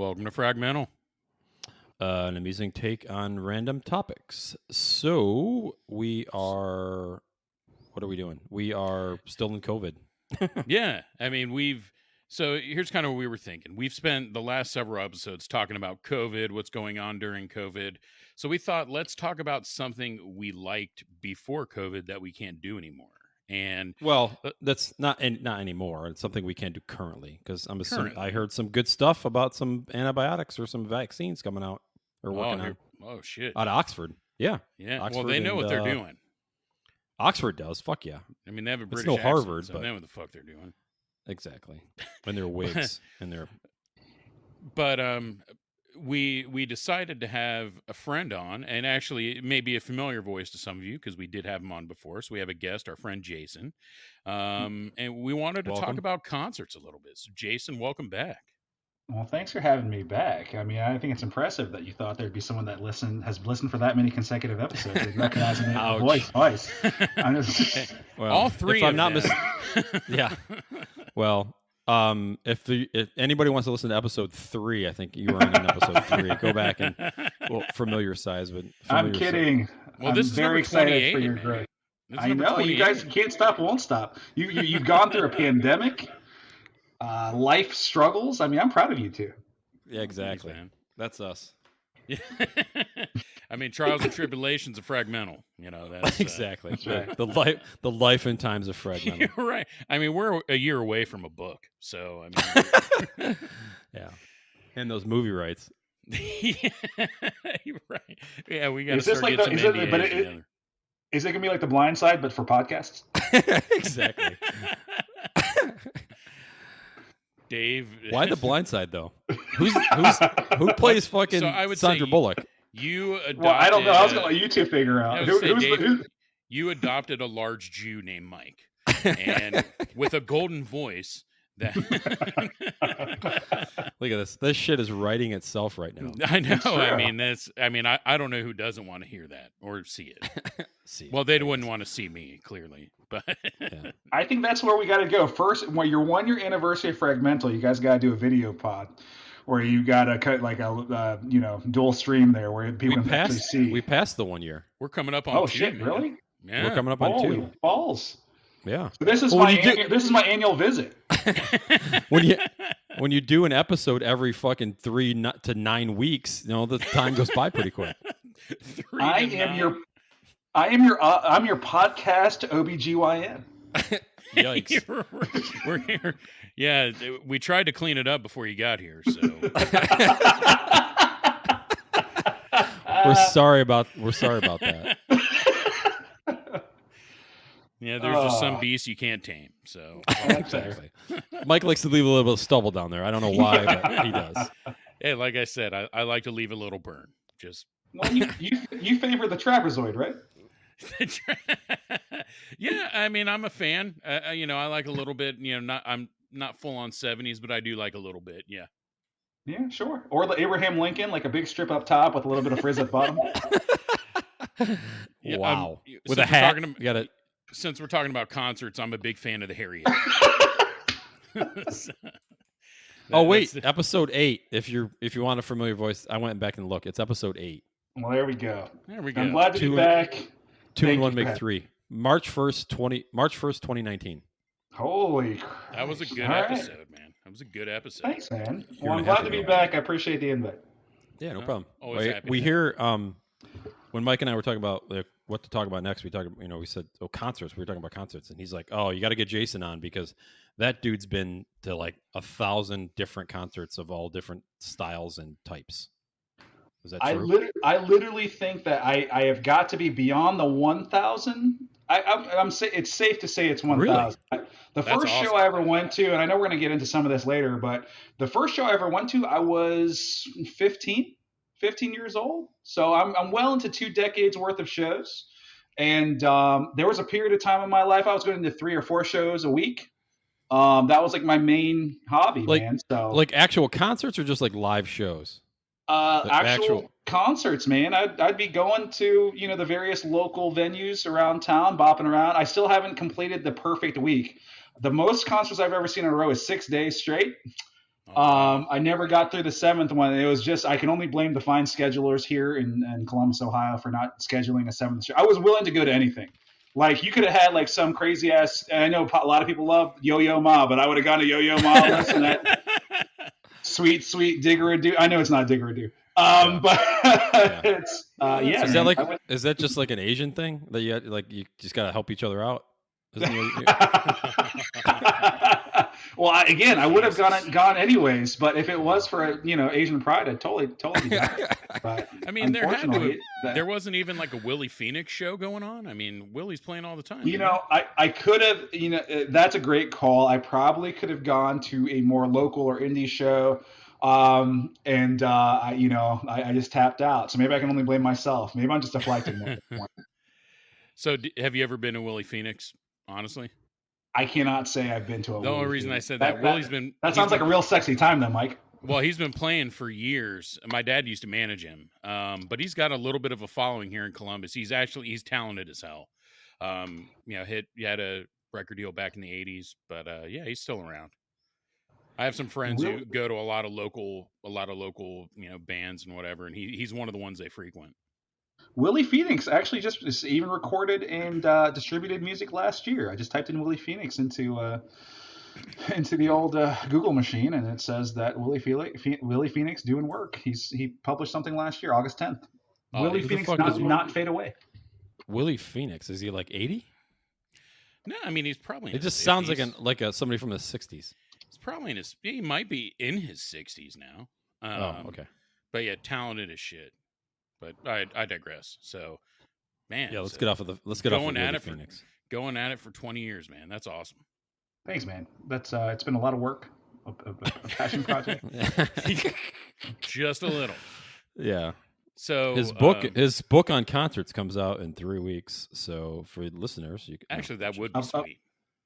Welcome to Fragmental. An amusing take on random topics. So we are. What are we doing? We are still in COVID. Yeah, I mean, so here's kind of what we were thinking. We've spent the last several episodes talking about COVID, what's going on during COVID. So we thought, let's talk about something we liked before COVID that we can't do anymore. And Well, that's not anymore. It's something we can't do currently because Currently. I heard some good stuff about some antibiotics or some vaccines coming out or working on oh shit. out of Oxford. Yeah, Yeah, Oxford well, they know and, what they're doing. Oxford does. Fuck yeah. I mean, they have a British no accent, Harvard, so but- they know what the fuck they're doing. Exactly. And their wigs and their. But we decided to have a friend on, and actually it may be a familiar voice to some of you because we did have him on before. So we have a guest, our friend Jason, and we wanted to talk Welcome. about concerts a little bit. So Jason, welcome back. Well, thanks for having me back. I mean, I think it's impressive that you thought there'd be someone that has listened for that many consecutive episodes and recognizing my voice twice. I'm just... Well, all three if of I'm not them. Yeah. Well, if anybody wants to listen to episode 3, I think you were in episode 3. Go back and familiar size, but I'm kidding. Well, I'm this is very excited for your man. growth. I know you guys can't stop, won't stop. You've gone through a pandemic, life struggles. I mean, I'm proud of you too. Yeah, exactly. Thanks, man. That's us. I mean, trials and tribulations of Fragmental. You know, that's exactly That's right. the life and times of Fragmental. You're right. I mean, we're a year away from a book, so I mean, yeah, and those movie rights. You're right. Yeah, we got to Is this start like getting the- some is it- NDAs but it- together. Is it gonna be like The Blind Side, but for podcasts? Exactly. Dave, Why the Blind Side though? Who plays fucking So I would say Sandra Bullock? You adopted. Well, I don't know. I was gonna let you two figure I out. was gonna say, Who's Dave, you adopted a large Jew named Mike, and with a golden voice. That Look at this. This shit is writing itself right now. I know. It's true. I mean, I don't know who doesn't want to hear that or see it. See, Well, they wouldn't want to see me, clearly, but Yeah. I think that's where we got to go. First, when your 1 year anniversary of Fragmental, you guys got to do a video pod, where you got to cut like a dual stream there, where people can actually see. We passed the 1 year. we're coming up on. Oh 2, shit! man. Really? Yeah. We're coming up on Holy 2. balls! Yeah. So this is Well, my when you this is my annual visit. When you do an episode every fucking 3 to 9 weeks, the time goes by pretty quick. 3 I to am 9. your I'm your podcast OBGYN. Yikes. We're here. Yeah, we tried to clean it up before you got here, so We're sorry about that. yeah, there's just some beasts you can't tame. So Exactly. Mike likes to leave a little bit of stubble down there. I don't know why, but he does. hey, like I said, I like to leave a little burn. Just Well, you favor the trapezoid, right? yeah, I mean, I'm a fan. I like a little bit. I'm not full on 70s, but I do like a little bit. Yeah. Yeah, sure. Or the Abraham Lincoln, like a big strip up top with a little bit of frizz at bottom. Yeah, Wow. With since a we're hat. talking You got it. Since we're talking about concerts, I'm a big fan of the Harriet. Oh wait, episode 8. If you want a familiar voice, I went back and looked. It's episode 8. Well, there we go. There we go. I'm glad to be 2 back. 2 Thank and 1 you make for 3. March 1st, 2019. Holy crap. That was a good All right. episode, man. That was a good episode. Thanks, man. You're Well, I'm an glad to effort, be man. back. I appreciate the invite. Yeah, no Oh, problem. always We- happy we to- hear when Mike and I were talking about what to talk about next. We said concerts. We were talking about concerts, and he's like, "Oh, you got to get Jason on because that dude's been to like 1,000 different concerts of all different styles and types." Is that true? I literally think that I have got to be beyond the 1,000. It's safe to say it's 1,000. The That's first show awesome. I ever went to, and I know we're going to get into some of this later, but the first show I ever went to, I was 15 years old. So I'm well into 2 decades worth of shows. And there was a period of time in my life I was going to 3 or 4 shows a week. That was like my main hobby, man. So Like actual concerts or just like live shows? actual concerts, man. I'd be going to the various local venues around town, bopping around. I still haven't completed the perfect week. The most concerts I've ever seen in a row is 6 days straight. Oh, wow. I never got through the seventh one. It was just I can only blame the fine schedulers here in Columbus, Ohio, for not scheduling a seventh show. I was willing to go to anything. Like you could have had like some crazy ass. And I know a lot of people love Yo-Yo Ma, but I would have gone to Yo-Yo Ma. Listen, that sweet Diggeradoo. I know it's not Diggeradoo. But it's yeah. Is man, is that just like an Asian thing that you just gotta help each other out? Well, again, I would have gone anyways, but if it was for Asian Pride, I'd totally be down. But I mean, unfortunately, there wasn't even like a Willie Phoenix show going on. I mean, Willie's playing all the time. I could have. That's a great call. I probably could have gone to a more local or indie show. I just tapped out. So maybe I can only blame myself. Maybe I'm just deflecting at this point. So have you ever been to Willie Phoenix? Honestly, I cannot say I've been to a. The only reason I said that Willie's been. That sounds like a real sexy time, though, Mike. Well, he's been playing for years. My dad used to manage him, but he's got a little bit of a following here in Columbus. He's talented as hell. He had a record deal back in the '80s, but he's still around. I have some friends who go to a lot of local, bands and whatever, and he's one of the ones they frequent. Willie Phoenix actually just even recorded and distributed music last year. I just typed in Willie Phoenix into the old Google machine, and it says that Willie Phoenix doing work. He published something last year, August 10th. Willie Phoenix not fade away. Willie Phoenix, is he like 80? No, I mean he's probably. It just sounds like somebody from the 60s. He's probably he might be in his 60s now. Okay. But yeah, talented as shit. But I digress. So, man. Yeah, let's get off of Willie Phoenix. Going at it for 20 years, man. That's awesome. Thanks, man. That's it's been a lot of work, a passion project. Just a little. Yeah. So his book on concerts comes out in 3 weeks. So for listeners, that would be sweet.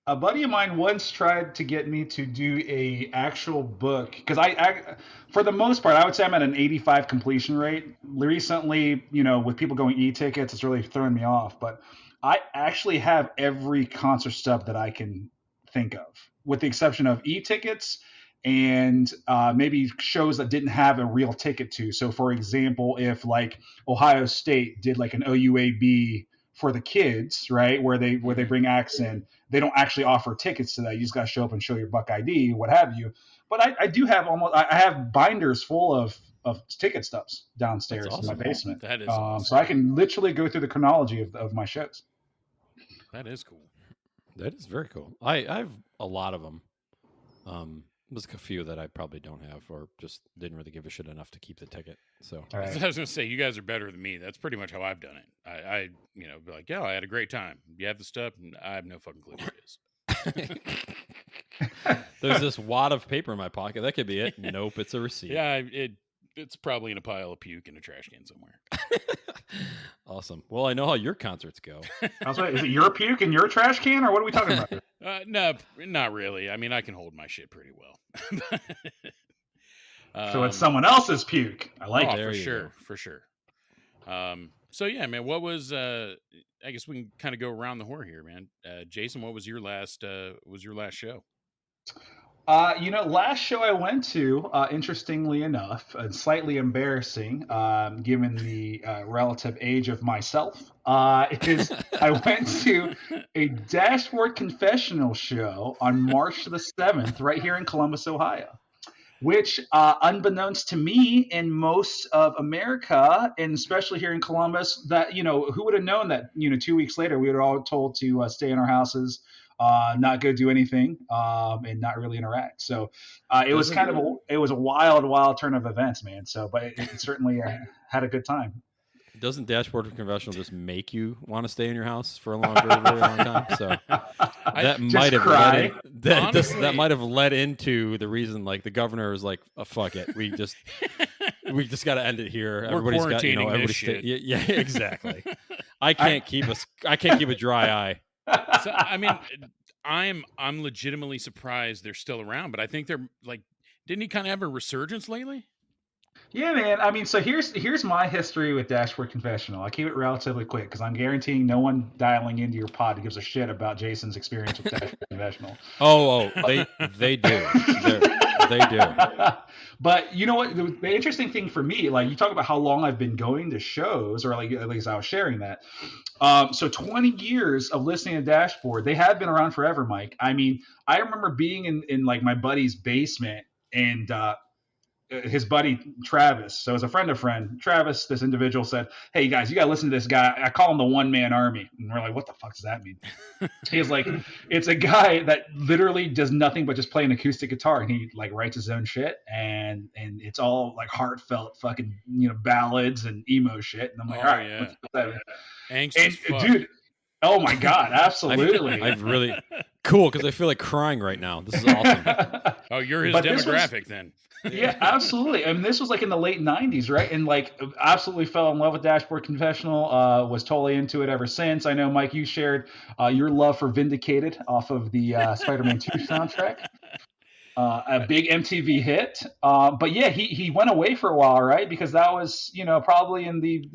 A buddy of mine once tried to get me to do a actual book because I, for the most part, I would say I'm at an 85 completion rate. Recently, with people going e-tickets, it's really throwing me off. But I actually have every concert stub that I can think of, with the exception of e-tickets and maybe shows that didn't have a real ticket to. So, for example, if like Ohio State did like an OUAB for the kids, right, where they bring acts in, they don't actually offer tickets to that. You just got to show up and show your Buck ID, what have you. But I do have I have binders full of ticket stubs downstairs in my basement. That is awesome. So I can literally go through the chronology of my shows. That is cool. That is very cool. I have a lot of them. There's a few that I probably don't have, or just didn't really give a shit enough to keep the ticket. So right. I was gonna say, you guys are better than me. That's pretty much how I've done it. I be like, I had a great time. You have the stuff, and I have no fucking clue what it is. There's this wad of paper in my pocket. That could be it. Nope, it's a receipt. Yeah, it's probably in a pile of puke in a trash can somewhere. Awesome. Well, I know how your concerts go. Is it your puke in your trash can, or what are we talking about here? No, not really. I mean, I can hold my shit pretty well. So it's someone else's puke. I like it. For sure. So yeah, man, what was I guess we can kind of go around the horn here, man. Jason, what was your last show? Last show I went to, interestingly enough, and slightly embarrassing, given the relative age of myself, is I went to a Dashboard Confessional show on March the 7th, right here in Columbus, Ohio, which, unbeknownst to me and most of America, and especially here in Columbus, that, who would have known that, 2 weeks later, we were all told to stay in our houses, not go do anything, and not really interact. So it was a wild turn of events, man. So, but it certainly had a good time. Doesn't Dashboard Confessional just make you want to stay in your house for a very long time? So that might have led into the reason, like the governor is like, oh, fuck it, we just got to end it here. Everybody's got, everybody's yeah, exactly. I can't keep a dry eye. So I mean, I'm legitimately surprised they're still around, but I think they're like, didn't he kind of have a resurgence lately? Yeah, man. I mean, so here's my history with Dashboard Confessional. I keep it relatively quick because I'm guaranteeing no one dialing into your pod gives a shit about Jason's experience with Dashboard Confessional. Oh, they do. They do. But you know what? The interesting thing for me, like you talk about how long I've been going to shows, or like at least I was sharing that. So 20 years of listening to Dashboard. They have been around forever, Mike. I mean, I remember being in like my buddy's basement and his buddy Travis. So as a friend of friend, Travis, this individual said, "Hey guys, you gotta listen to this guy. I call him the one man army." And we're like, "What the fuck does that mean?" He's like, "It's a guy that literally does nothing but just play an acoustic guitar, and he like writes his own shit, and it's all like heartfelt fucking ballads and emo shit." And I'm like, Oh, "All right, yeah. what's that mean?" Angst And as fuck. dude, oh my god, absolutely. I've really cool because I feel like crying right now. This is awesome. Oh, you're his But this was- demographic then. Yeah, absolutely. I mean, this was like in the late '90s, right? And like, absolutely fell in love with Dashboard Confessional. Was totally into it ever since. I know, Mike, you shared your love for Vindicated off of the Spider-Man 2 soundtrack. A big MTV hit. But yeah, he went away for a while, right? Because that was probably in the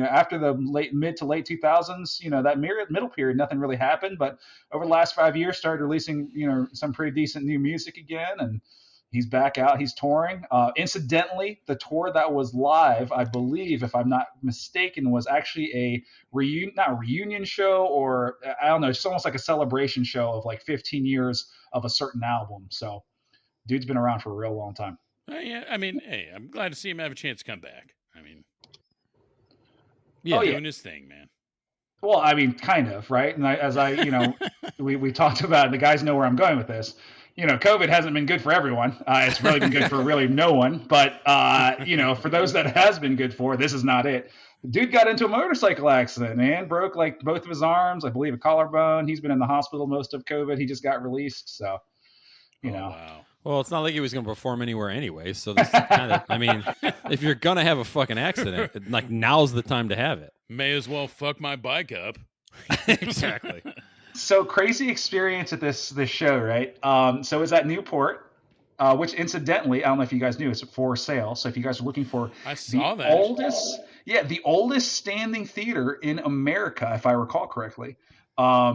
after the mid to late 2000s. That middle period, nothing really happened. But over the last 5 years, started releasing some pretty decent new music again, and he's back out. He's touring. Incidentally, the tour that was live, I believe, if I'm not mistaken, was actually a not a reunion show, or I don't know, it's almost like a celebration show of like 15 years of a certain album. So, dude's been around for a real long time. Yeah, I mean, hey, I'm glad to see him have a chance to come back. I mean, Yeah. doing his thing, man. Well, I mean, kind of, right? And we talked about it, the guys know where I'm going with this. COVID hasn't been good for everyone. It's really been good for really no one. But, for those that it has been good for, this is not it. The dude got into a motorcycle accident, man. Broke like both of his arms, I believe a collarbone. He's been in the hospital most of COVID. He just got released. So, Wow. Well, it's not like he was going to perform anywhere anyway. So this is kind of, I mean, if you're going to have a fucking accident, like now's the time to have it. May as well fuck my bike up. Exactly. So crazy experience at this show, right? So it was at Newport, which incidentally, I don't know if you guys knew, is for sale. So if you guys are looking for I saw the that. the oldest standing theater in America, if I recall correctly,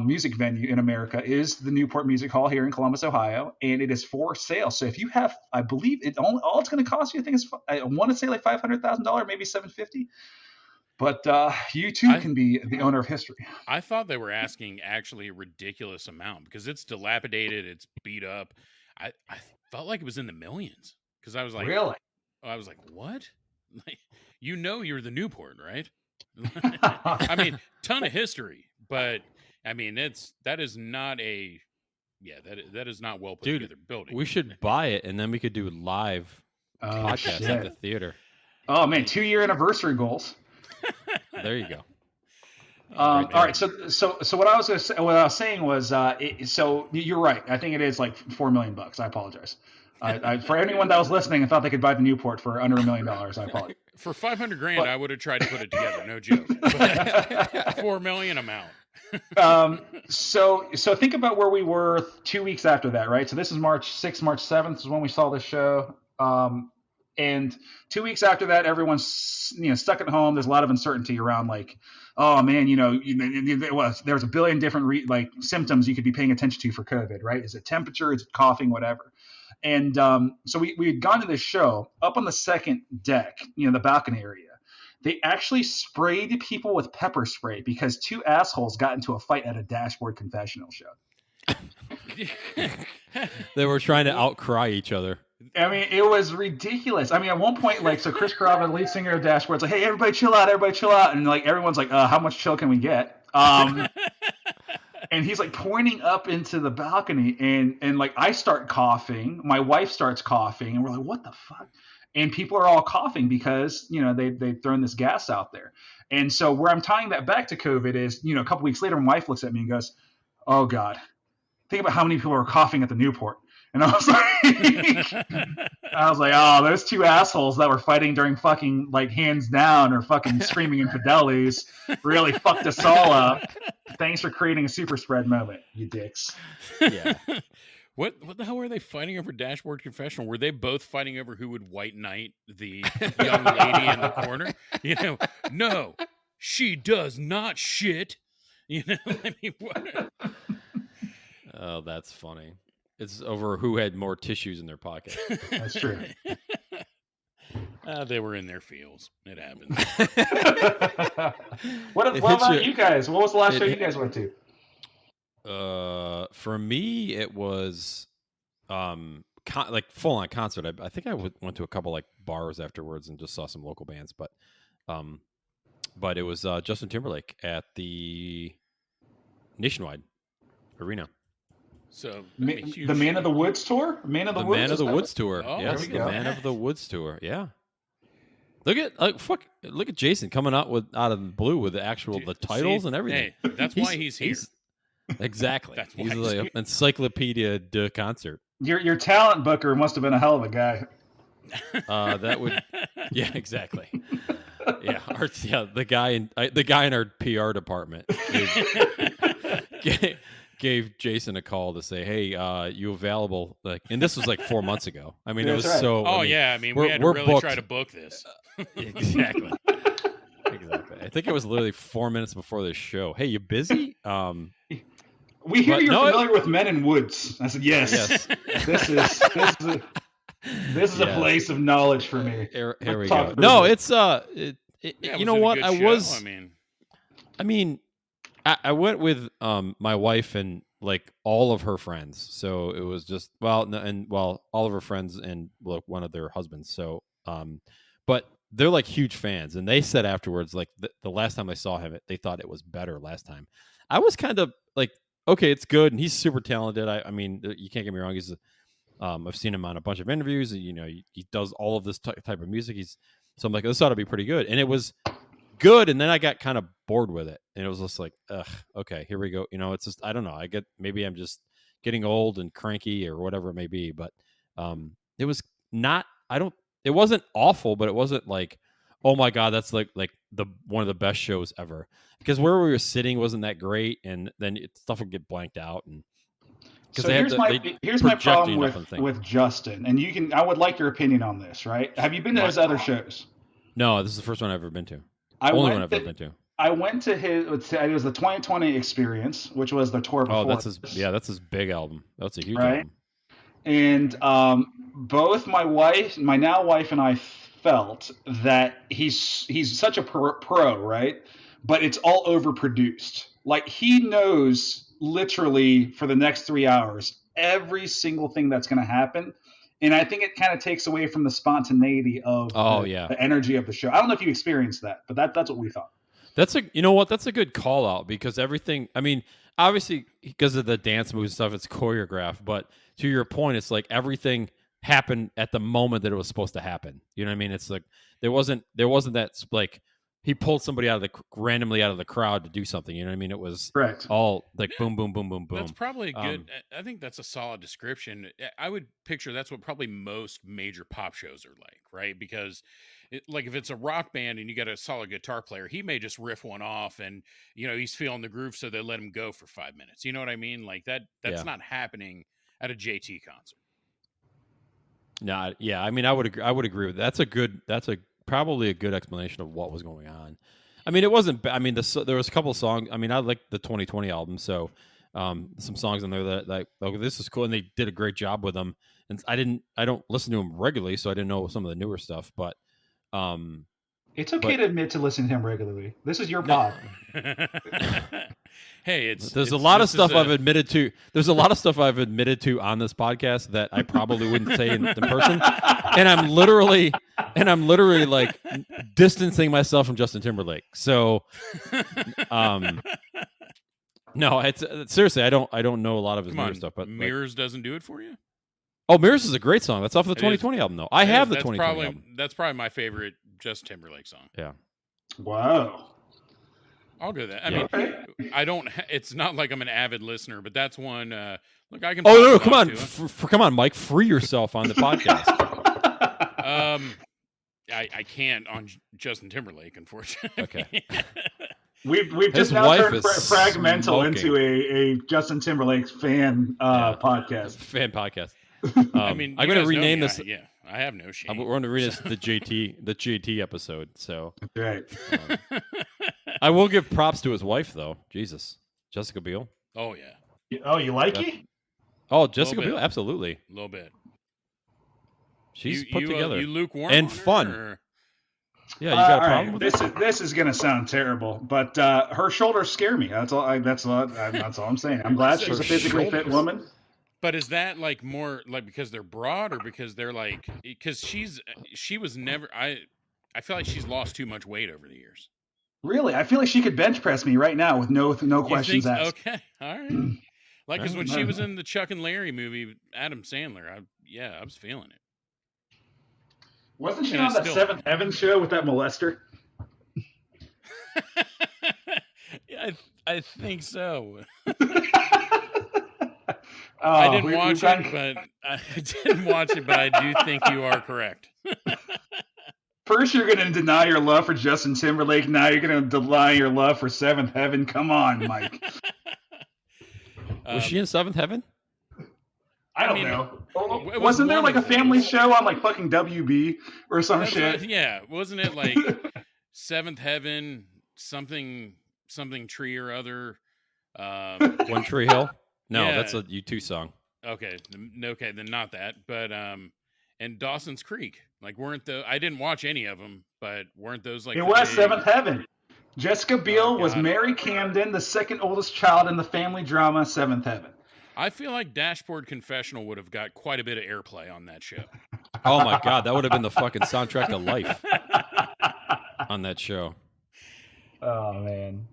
music venue in America is the Newport Music Hall here in Columbus, Ohio, and it is for sale. So if you have, I believe all it's going to cost you, I think is, I want to say like $500,000, maybe $750,000. But you too can be the owner of history. I thought they were asking actually a ridiculous amount because it's dilapidated, it's beat up. I felt like it was in the millions because I was like, Really? I was like, what? Like, you're the Newport, right? I mean, ton of history, but I mean, that is not well put Dude, together building. We should buy it and then we could do live podcasts at the theater. Oh man, 2-year anniversary goals. There you go. All right, so what I was saying was, so you're right. I think it is like $4 million. I apologize. For anyone that was listening and thought they could buy the Newport for under $1 million, I apologize. For $500,000, I would have tried to put it together. No joke. But $4 million amount. So think about where we were 2 weeks after that, right? So this is March 6th, March 7th is when we saw this show. And 2 weeks after that, everyone's stuck at home. There's a lot of uncertainty around like, oh man, there's a billion different symptoms you could be paying attention to for COVID, right? Is it temperature? Is it coughing? Whatever. And so we had gone to this show up on the second deck, the balcony area. They actually sprayed people with pepper spray because two assholes got into a fight at a Dashboard Confessional show. They were trying to outcry each other. I mean, it was ridiculous. I mean, at one point, so Chris Carrabba, the lead singer of Dashboard, is like, "Hey, everybody chill out, and like everyone's like, how much chill can we get?" And he's like pointing up into the balcony, and like I start coughing, my wife starts coughing, and we're like, "What the fuck?" And people are all coughing because they've thrown this gas out there. And so where I'm tying that back to COVID is a couple weeks later, my wife looks at me and goes, "Oh God, think about how many people are coughing at the Newport." And I was like, oh, those two assholes that were fighting during fucking like hands down or fucking screaming infidelities really fucked us all up. Thanks for creating a super spread moment, you dicks. Yeah. What the hell were they fighting over Dashboard Confessional? Were they both fighting over who would white knight the young lady in the corner? No, she does not shit. I mean, what? Oh, that's funny. It's over who had more tissues in their pocket. That's true. They were in their fields. It happens. What about you guys? What was the last show you guys went to? For me, it was like full on concert. I think I went to a couple like bars afterwards and just saw some local bands, but it was Justin Timberlake at the Nationwide Arena. So the Man of the Woods tour, Man of the Woods tour. Oh, yes, the Man of the Woods tour. Yeah. Look at Jason coming out of the blue with the titles and everything. Hey, that's why he's here. Exactly. That's why he's like an encyclopedia de concert. Your talent booker must have been a hell of a guy. That would, yeah, exactly. Yeah, the guy in our PR department gave Jason a call to say, "Hey, you available?" Like, and this was like 4 months ago. I mean, it was right. so. Oh, yeah. I mean, we had to really try to book this. Exactly. Exactly. I think it was literally 4 minutes before the show. Hey, you busy? We hear you're familiar with Men in Woods. I said, yes. This is a place of knowledge for me. Here we go. No, it's you know what? I went with my wife and like all of her friends. So it was just all of her friends and one of their husbands. So but they're like huge fans, and they said afterwards, like the last time they saw him, they thought it was better last time. I was kind of like, okay, it's good, and he's super talented. I mean, you can't get me wrong. He's I've seen him on a bunch of interviews, and he does all of this type of music. So I'm like, this ought to be pretty good, and it was good. And then I got kind of bored with it, and it was just like, ugh, okay, here we go. It's just, I don't know. Maybe I'm just getting old and cranky or whatever it may be, but it was not. It wasn't awful, but it wasn't like, oh my God, that's like one of the best shows ever. Because where we were sitting wasn't that great, and then stuff would get blanked out. And so here's my problem with Justin, and I would like your opinion on this. Right? Have you been to his other shows? No, this is the first one I've ever been to. Only one I've ever been to. I went to it was the 2020 Experience, which was the tour before. Oh, that's his big album. That's a huge album. And both my now wife, and I felt that he's such a pro, right? But it's all overproduced. Like, he knows literally for the next 3 hours every single thing that's going to happen, and I think it kind of takes away from the spontaneity of the energy of the show. I don't know if you experienced that, but that's what we thought. That's a good call out, because everything, I mean, obviously because of the dance moves and stuff, it's choreographed, but to your point, it's like everything happened at the moment that it was supposed to happen. You know what I mean? It's like there wasn't that like he pulled somebody randomly out of the crowd to do something. You know what I mean? It was correct. All like boom, boom, boom, boom, boom. That's probably good. I think that's a solid description. I would picture that's what probably most major pop shows are like, right? Because like if it's a rock band and you got a solid guitar player, he may just riff one off and he's feeling the groove, so they let him go for 5 minutes. You know what I mean? Like that's not happening at a JT concert. No, yeah. I mean, I would agree with that. That's probably a good explanation of what was going on. I mean, it wasn't. I mean, there was a couple of songs. I mean, I liked the 2020 album, so some songs on there that like, oh, this is cool, and they did a great job with them. And I don't listen to them regularly, so I didn't know some of the newer stuff. But it's okay to admit to listen to him regularly. This is your pod. Hey, there's a lot of stuff I've admitted to. There's a lot of stuff I've admitted to on this podcast that I probably wouldn't say in person, and I'm literally like distancing myself from Justin Timberlake. So, no, it's seriously, I don't know a lot of his newer stuff. But Mirrors doesn't do it for you. Oh, Mirrors is a great song. That's off the 2020 album, though. I have the 2020 album. That's probably my favorite Justin Timberlake song. Yeah. Wow. I'll go that. I mean, I don't. It's not like I'm an avid listener, but that's one. Look, I can. Oh no! Come on, come on, Mike. Free yourself on the podcast. I can't on Justin Timberlake, unfortunately. Okay. We've just now turned Fragmental into a Justin Timberlake fan podcast. Fan podcast. I mean, I'm going to rename this. Yeah, I have no shame. We're going to rename this the JT episode. So right. I will give props to his wife, though. Jesus, Jessica Biel. Oh yeah. Oh, you like it? Oh, Jessica bit. Biel, absolutely. A little bit. She's put together. You lukewarm and on her, fun. or- Yeah, you got a all problem right, with it? this is gonna sound terrible, but her shoulders scare me. That's all. That's all I'm saying. I'm glad So she's a her physically fit shoulders? woman. But is that like more like because they're broad, or because they're like because she was never I feel like she's lost too much weight over the years. Really, I feel like she could bench press me right now with no You questions think? asked. Okay, all right. Like because when she was in the Chuck and Larry movie, Adam Sandler, I was feeling it. Wasn't she And I on that still- Seventh Heaven show with that molester? Yeah, I think so. Oh, I didn't watch it, but I do think you are correct. First, you're going to deny your love for Justin Timberlake. Now you're going to deny your love for Seventh Heaven. Come on, Mike. Was she in Seventh Heaven? I don't mean, know. it was Wasn't there one like a of family those. show on like fucking WB or some That's shit? what- yeah, wasn't it like Seventh Heaven, something tree or other? One Tree Hill? No, Yeah. that's a U2 song. Okay, then not that. But and Dawson's Creek, like I didn't watch any of them, but weren't those like It the was big- Seventh Heaven. Jessica Biel was God. Mary Camden, the second oldest child in the family drama Seventh Heaven. I feel like Dashboard Confessional would have got quite a bit of airplay on that show. Oh my God, that would have been the fucking soundtrack of life on that show. Oh man.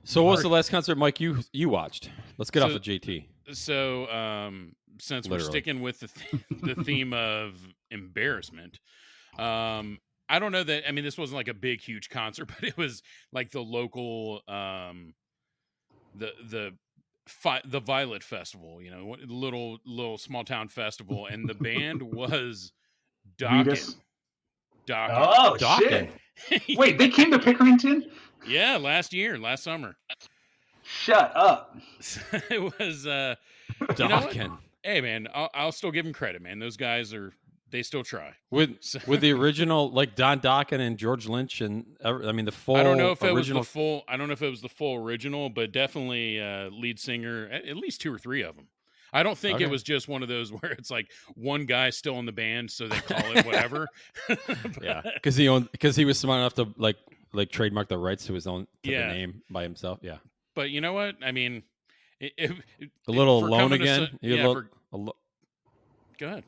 So what was the last concert, Mike, you watched? Let's get off So- of JT. So, since we're Literally. sticking with the theme of embarrassment, I don't know that. I mean, this wasn't like a big, huge concert, but it was like the local, the Violet Festival. You know, little small town festival, and the band was Dokken. Vetus? Dokken. Oh Dokken. shit! Wait, they came to Pickerington? Yeah, last summer. Shut up! It was. You know what? Dokken. Hey man, I'll still give them credit, man. Those guys they still try. With So- with the original, like Don Dokken and George Lynch, and I mean the full I don't know if it original. was the full. I don't know if it was the full original, but definitely lead singer. At least 2 or 3 of them. I don't think Okay. it was just one of those where it's like one guy still in the band, so they call it whatever. Yeah, because he was smart enough to like trademark the rights to his own Yeah. the name by himself. Yeah, But you know what? I mean, a little for alone coming to again. su- You yeah, lo- for- go ahead.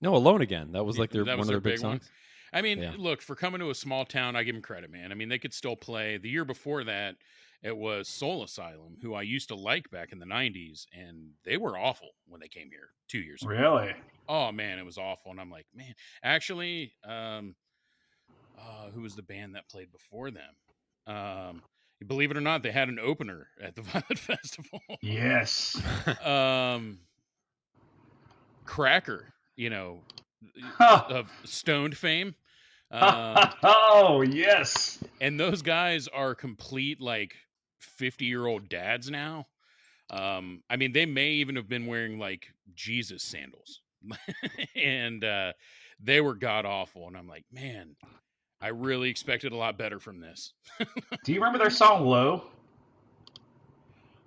no, alone again. That was like That one was of their their big big one? songs. I mean, Yeah. look, for coming to a small town, I give them credit, man. I mean, they could still play. The year before that, it was Soul Asylum, who I used to like back in the 90s, and they were awful when they came here 2 years ago. Really? Oh, man, it was awful. And I'm like, man, actually, who was the band that played before them? Believe it or not, they had an opener at the Violet Festival. Yes. Cracker, you know, Huh. of Stoned fame. Oh yes. And those guys are complete like 50-year-old dads now. I mean, they may even have been wearing like Jesus sandals, and they were god awful. And I'm like, man, I really expected a lot better from this. Do you remember their song "Low"?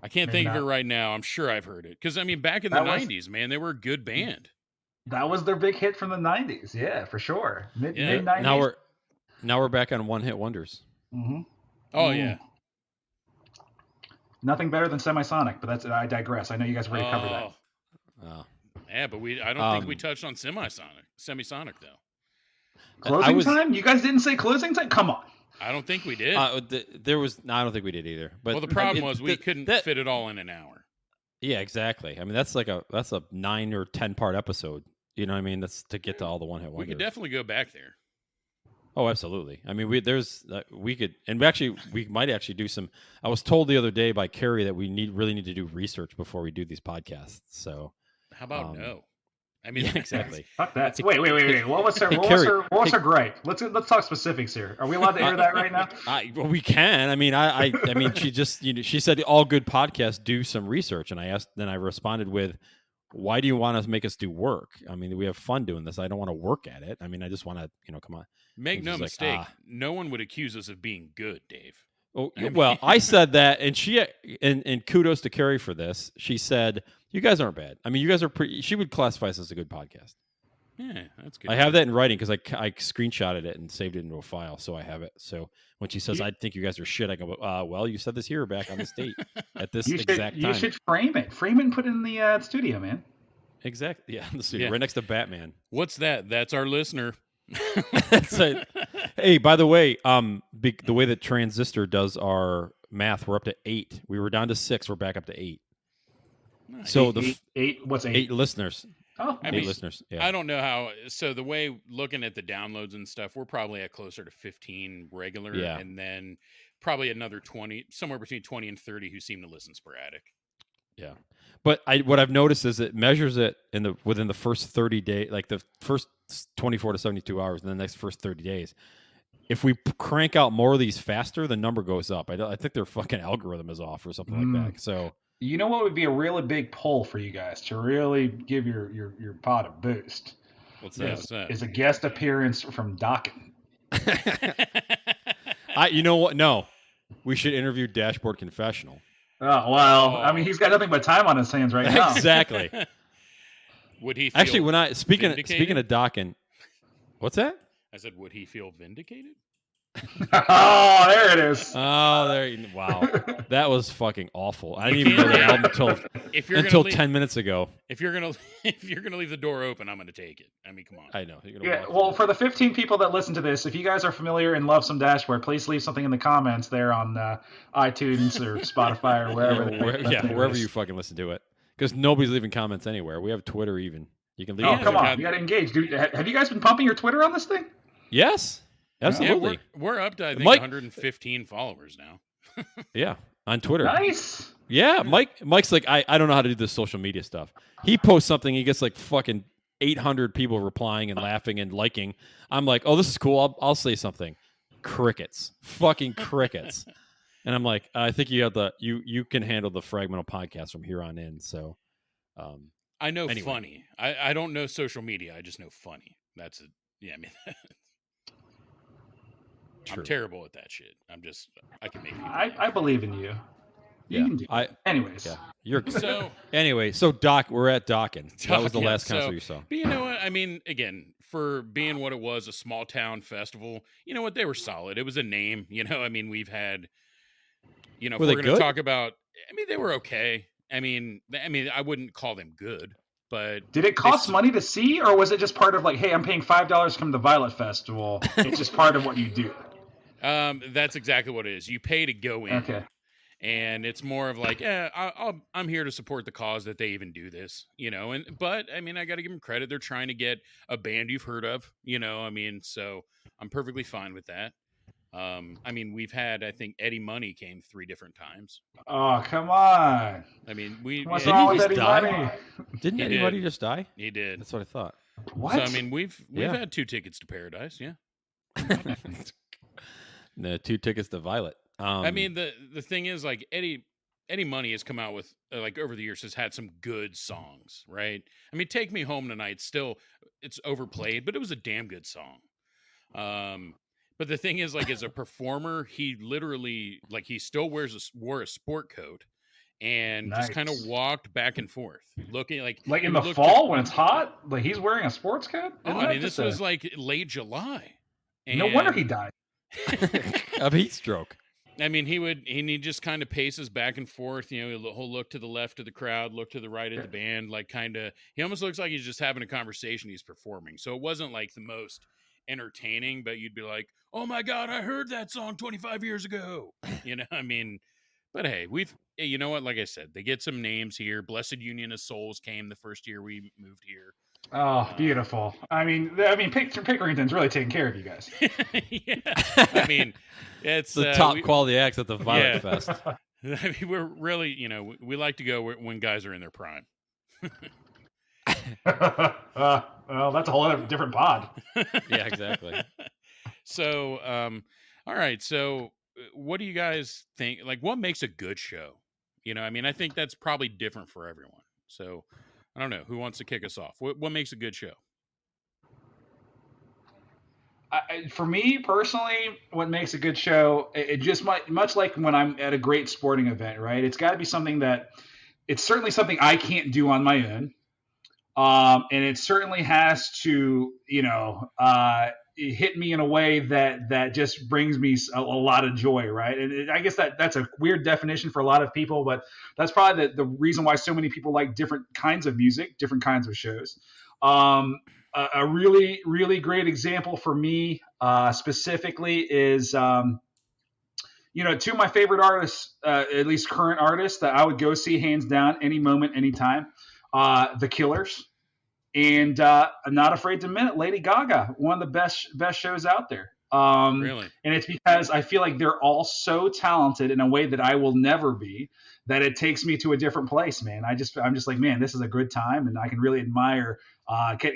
I can't Maybe think of it not. right now. I'm sure I've heard it because I mean, back in the That was- 90s, man, they were a good band. That was their big hit from the '90s. Yeah, for sure. Mid Yeah. '90s. Now we're back on one hit wonders. Mm-hmm. Oh Ooh. yeah. Nothing better than Semisonic, but that's I digress. I know you guys already covered that. Oh, yeah, but I don't think we Um, touched on semisonic though. Closing was- time? You guys didn't say closing time? Come on. I don't think we did. There was no, I don't think we did either. But well, the problem it- was we th- couldn't that- fit it all in an hour. Yeah, exactly. I mean, that's a 9 or 10 part episode. You know what I mean? That's to get to all the one hit We wonders. could definitely go back there. Oh, absolutely. I mean, we could, and we might actually do some. I was told the other day by Carrie that we really need to do research before we do these podcasts. So How about Um, no? I mean, yeah, exactly. Fuck that. Wait. What was her? Hey, What was Carrie, her? What was her gripe? Let's talk specifics here. Are we allowed to hear that right now? Well, we can. I mean, I mean, she just, she said all good podcasts do some research, and I responded with, why do you want to make us do work? I mean, we have fun doing this. I don't want to work at it. I mean, I just want to, come on. make And no she's like, mistake, "Ah." no one would accuse us of being good, Dave. Oh, I mean- well, I said that, and she and kudos to Carrie for this. She said You guys aren't bad. I mean, you guys are pretty. She would classify us as a good podcast. Yeah, that's good. I have that in writing because I screenshotted it and saved it into a file, so I have it. So when she says, "I think you guys are shit," I go, "Well, you said this here back on this date at this exact time." You should frame it. Frame it and put it in the studio, man. Exactly. Yeah, in the studio, right next to Batman. What's that? That's our listener. So, hey, by the way, the way that Transistor does our math, we're up to 8. We were down to 6. We're back up to 8. Nice. So eight. What's 8? 8 listeners. Oh, I 8 mean, listeners. Yeah. I don't know how. So the way looking at the downloads and stuff, we're probably at closer to 15 regular, Yeah. and then probably another 20, somewhere between 20 and 30 who seem to listen sporadic. Yeah. But what I've noticed is it measures it within the first 30 days, like the first 24 to 72 hours, and the next first 30 days. If we crank out more of these faster, the number goes up. I think their fucking algorithm is off or something like that. So you know what would be a really big pull for you guys to really give your pod a boost? what's Yeah, that? what's that? Is a guest appearance from Dokken. You know what? No, we should interview Dashboard Confessional. Oh well, I mean he's got nothing but time on his hands right now. Exactly. Would he feel Actually, when I speaking vindicated? of Dokken, what's that? I said, would he feel vindicated? Oh, there it is. Oh, wow, that was fucking awful. I didn't even know that album If you're until gonna leave, 10 minutes ago. if you're gonna leave the door open, I'm gonna take it. I mean, come on. I know. You're gonna Yeah, walk well, through for the 15 people that listen to this, if you guys are familiar and love some Dashboard, please leave something in the comments there on iTunes or Spotify or wherever. wherever you fucking listen to it, because nobody's leaving comments anywhere. We have Twitter even. You can leave. Oh, Yeah, come we've on. had- You got to engage. Dude, have you guys been pumping your Twitter on this thing? Yes, Yeah, absolutely. we're up to I think Mike- 115 followers now. Yeah, on Twitter. Nice. Yeah, Mike's like, I don't know how to do this social media stuff. He posts something, he gets like fucking 800 people replying and laughing and liking. I'm like, oh, this is cool. I'll say something. Crickets, fucking crickets. And I'm like, I think you have you can handle the Fragmental podcast from here on in. So, I know Anyway. funny. I don't know social media. I just know funny. That's it. Yeah, I mean, true. I'm terrible at that shit. I can make people I believe in you. You Yeah, can do it. Anyways. yeah, you're good. So, Anyway, so we're at Dokken. That was the Dokken, last so- concert you saw. but you know what? I mean, again, for being what it was, a small town festival, you know what? They were solid. It was a name. You know, I mean, we've had, if Were we're they going to good? talk about, I mean, they were okay. I mean, I wouldn't call them good, but Did it cost They- money to see, or was it just part of like, hey, I'm paying $5 to come to the Violet Festival? It's just part of what you do. that's exactly what it is. You pay to go in. Okay. And it's more of like, I'm here to support the cause that they even do this, but I mean, I got to give them credit. They're trying to get a band you've heard of, I mean, so I'm perfectly fine with that. I mean, we've had, I think Eddie Money came 3 different times. Oh, come on. I mean, What's Didn't wrong he with just Eddie die? Money? Didn't He anybody did. just die? He did. That's what I thought. What? So I mean, we've Yeah. had 2 tickets to Paradise. Yeah. The 2 tickets to Violet. I mean, the thing is, like, Eddie Money has come out with, like, over the years has had some good songs, right? I mean, Take Me Home Tonight, still, it's overplayed, but it was a damn good song. But the thing is, like, as a performer, he literally, like, he still wore a sport coat and just kind of Nice. walked back and forth, looking like Like in he the would look fall when it's hot? Like he's wearing a sports coat? Oh, Isn't I that mean, just this was like late July. No wonder And- he died. a heat stroke. I mean, he just kind of paces back and forth. He'll look to the left of the crowd, look to the right of the band, like kind of. He almost looks like he's just having a conversation. He's performing, so it wasn't like the most entertaining. But you'd be like, "Oh my god, I heard that song 25 years ago." I mean, but hey, you know what? Like I said, they get some names here. Blessed Union of Souls came the first year we moved here. Oh, beautiful. I mean, Pickerington's really taking care of you guys. Yeah, I mean, it's The top quality acts at the Violet Yeah. Fest. I mean, we're really, we like to go when guys are in their prime. Well, that's a whole other different pod. Yeah, exactly. So, all right. So, what do you guys think? Like, what makes a good show? I mean, I think that's probably different for everyone. So, I don't know who wants to kick us off. What makes a good show? For me personally, what makes a good show, it just much like when I'm at a great sporting event, right? It's got to be something that it's certainly something I can't do on my own. And it certainly has to, hit me in a way that just brings me a lot of joy, right? And I guess that's a weird definition for a lot of people, but that's probably the reason why so many people like different kinds of music, different kinds of shows. A really, really great example for me specifically is, two of my favorite artists, at least current artists, that I would go see hands down any moment, anytime. The Killers, and I'm not afraid to admit it, Lady Gaga, one of the best shows out there. Really? And it's because I feel like they're all so talented in a way that I will never be, that it takes me to a different place, man. I'm just like, man, this is a good time, and I can really admire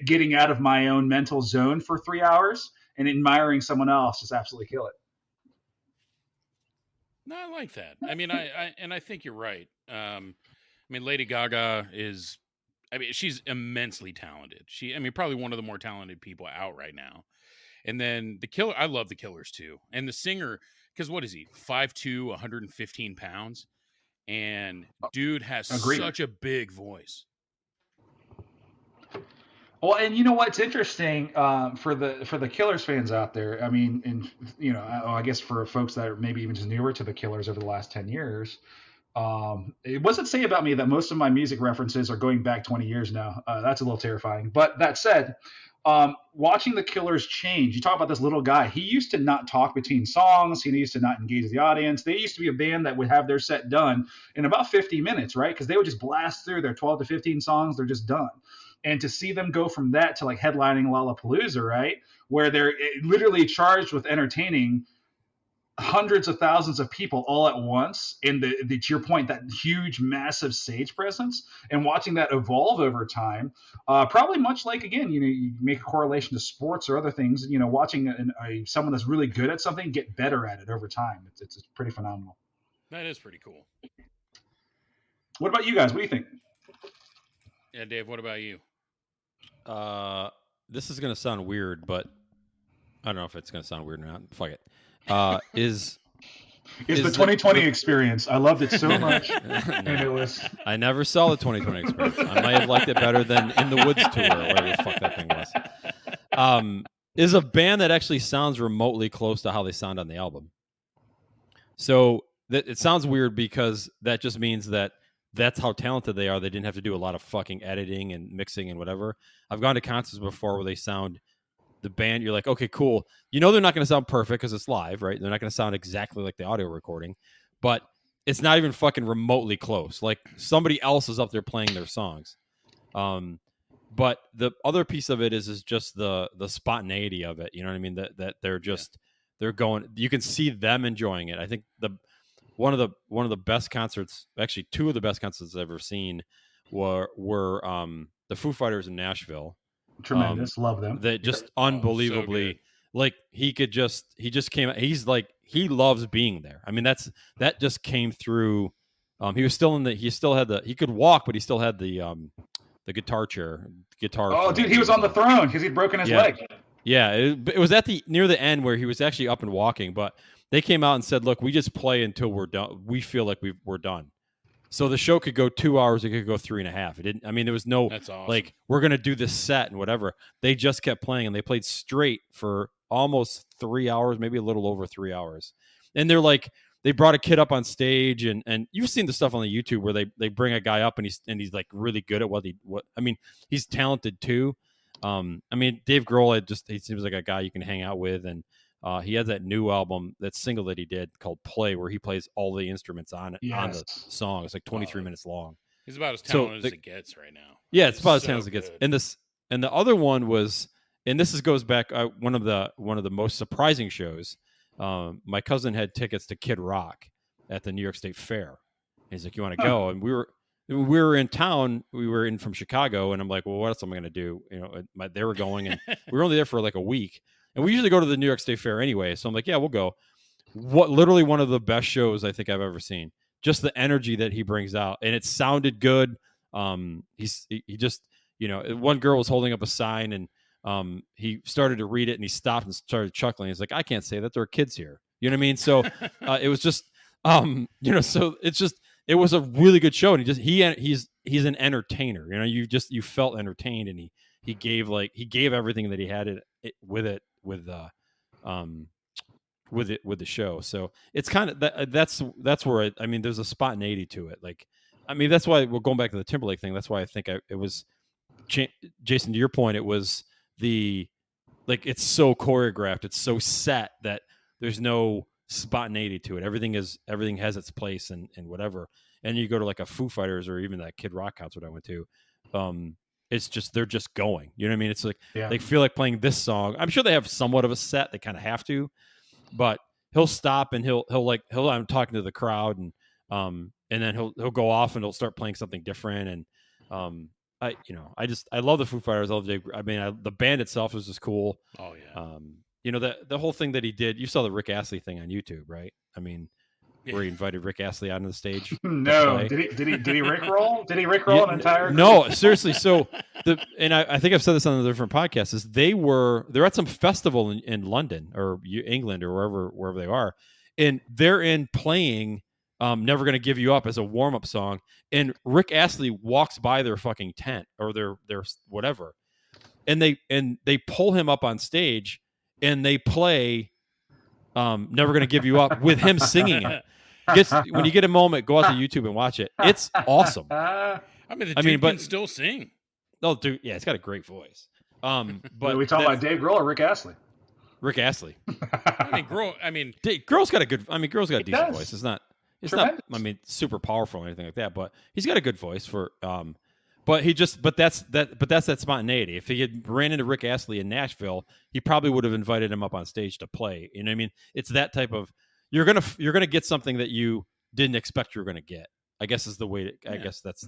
getting out of my own mental zone for 3 hours and admiring someone else just absolutely kill it. No, I like that. I mean, I think you're right. I mean, Lady Gaga is, I mean, she's immensely talented. Probably one of the more talented people out right now. And then the Killer, I love the Killers too. And the singer, because what is he? 5'2", 115 pounds. And dude has Agreed. such a big voice. Well, and you know what's interesting for the Killers fans out there? I mean, and I guess for folks that are maybe even just newer to the Killers over the last 10 years, it doesn't say about me that most of my music references are going back 20 years now. That's a little terrifying. But that said, watching the Killers change, you talk about this little guy. He used to not talk between songs. He used to not engage the audience. They used to be a band that would have their set done in about 50 minutes, right? Because they would just blast through their 12 to 15 songs. They're just done. And to see them go from that to like headlining Lollapalooza, right, where they're literally charged with entertaining hundreds of thousands of people all at once, and to your point, that huge, massive stage presence, and watching that evolve over time, probably much like, again, you make a correlation to sports or other things, watching someone that's really good at something get better at it over time. It's pretty phenomenal. That is pretty cool. What about you guys? What do you think? Yeah, Dave, what about you? This is gonna sound weird, but I don't know if it's gonna sound weird or not. Fuck it. Is the 2020 experience? I loved it so much, and it was. I never saw the 2020 experience. I might have liked it better than In the Woods tour, or whatever the fuck that thing was. Is a band that actually sounds remotely close to how they sound on the album. So that it sounds weird because that just means that's how talented they are. They didn't have to do a lot of fucking editing and mixing and whatever. I've gone to concerts before where they sound, the band, you're like, okay, cool. They're not going to sound perfect because it's live, right? They're not going to sound exactly like the audio recording, but it's not even fucking remotely close. Like somebody else is up there playing their songs. But the other piece of it is just the spontaneity of it. You know what I mean? That they're just, they're going, you can see them enjoying it. I think one of the best concerts, actually two of the best concerts I've ever seen were the Foo Fighters in Nashville. Tremendous. Love them. That just unbelievably, like he just came, he's like, he loves being there. I mean, that just came through. He could walk, but he still had the guitar. Oh, dude, he was on the throne because he'd broken his leg. Yeah, it was near the end where he was actually up and walking, but they came out and said, look, we just play until we're done. We feel like we're done. So the show could go 2 hours. It could go 3.5. It didn't. I mean, there was no like, we're going to do this set and whatever. They just kept playing, and they played straight for almost 3 hours, maybe a little over 3 hours. And they're like, they brought a kid up on stage, and you've seen the stuff on the YouTube where they bring a guy up and he's like really good at what I mean, he's talented too. I mean, Dave Grohl, he seems like a guy you can hang out with, and he has that new album, that single that he did called Play, where he plays all the instruments on it, on the song. It's like 23 minutes long. He's about as talented as it gets right now. Yeah, it's about as talented as it gets. And the other one was, and this goes back, one of the most surprising shows. My cousin had tickets to Kid Rock at the New York State Fair. He's like, you want to go? And we were in town. We were in from Chicago, and I'm like, well, what else am I going to do? They were going, and we were only there for like a week. And we usually go to the New York State Fair anyway. So I'm like, yeah, we'll go. Literally one of the best shows I think I've ever seen. Just the energy that he brings out. And it sounded good. He just, one girl was holding up a sign, and he started to read it, and he stopped and started chuckling. He's like, I can't say that, there are kids here. You know what I mean? So it was just, so it's just, it was a really good show, and he's an entertainer. You know, you felt entertained, and he gave everything that he had with the show. So it's kind of that's where I mean, there's a spontaneity to it. Like, I mean, that's why we're going back to the Timberlake thing. That's why I think it was Jason. To your point, it was it's so choreographed, it's so set that there's no spontaneity to it. Everything has its place and whatever. And you go to like a Foo Fighters or even that Kid Rock concert I went to, it's just they're just going. You know what I mean? It's like they feel like playing this song. I'm sure they have somewhat of a set. They kind of have to, but he'll stop and he'll I'm talking to the crowd and then he'll go off and he'll start playing something different. And I love the Foo Fighters. The band itself is just cool. Oh yeah. The whole thing that he did. You saw the Rick Astley thing on YouTube, right? I mean, where he invited Rick Astley onto the stage. No, did he Rickroll? Did he Rickroll an entire? No, seriously. So I think I've said this on a different podcast. Is they're at some festival in London or England or wherever they are, and they're playing "Never Gonna Give You Up" as a warm up song, and Rick Astley walks by their fucking tent or their whatever, and they pull him up on stage and they play "Never Gonna Give You Up" with him singing it. When you get a moment, go out to YouTube and watch it. It's awesome. I mean, the dude can still sing. Oh, dude, yeah, it's got a great voice. But are we talking about Dave Grohl or Rick Astley? Rick Astley. Grohl's got a good. Grohl's got a decent voice. It's not. I mean, super powerful or anything like that. But he's got a good voice for. But that's that spontaneity. If he had ran into Rick Astley in Nashville, he probably would have invited him up on stage to play. You know what I mean? It's that type of. You're gonna get something that you didn't expect you were gonna get. I guess is the way. I guess that's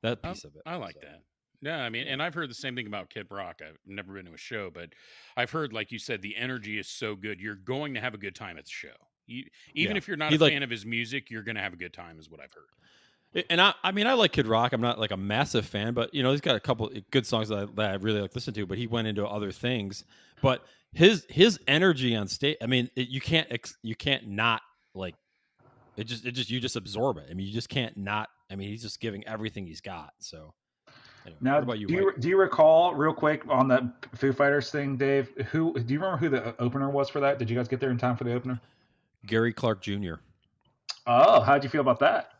that piece of it. I like that. Yeah, I mean, and I've heard the same thing about Kid Rock. I've never been to a show, but I've heard, like you said, the energy is so good. You're going to have a good time at the show. Even if you're not a fan of his music, you're going to have a good time, is what I've heard. And I mean, I like Kid Rock. I'm not like a massive fan, but he's got a couple good songs that I really like to listen to. But he went into other things. But his energy on stage, I mean, you can't not like it. You just absorb it. I mean, you just can't not. I mean, he's just giving everything he's got. So. Anyway, now, what about you, do you recall real quick on that Foo Fighters thing, Dave? Do you remember who the opener was for that? Did you guys get there in time for the opener? Gary Clark Jr. Oh, how'd you feel about that?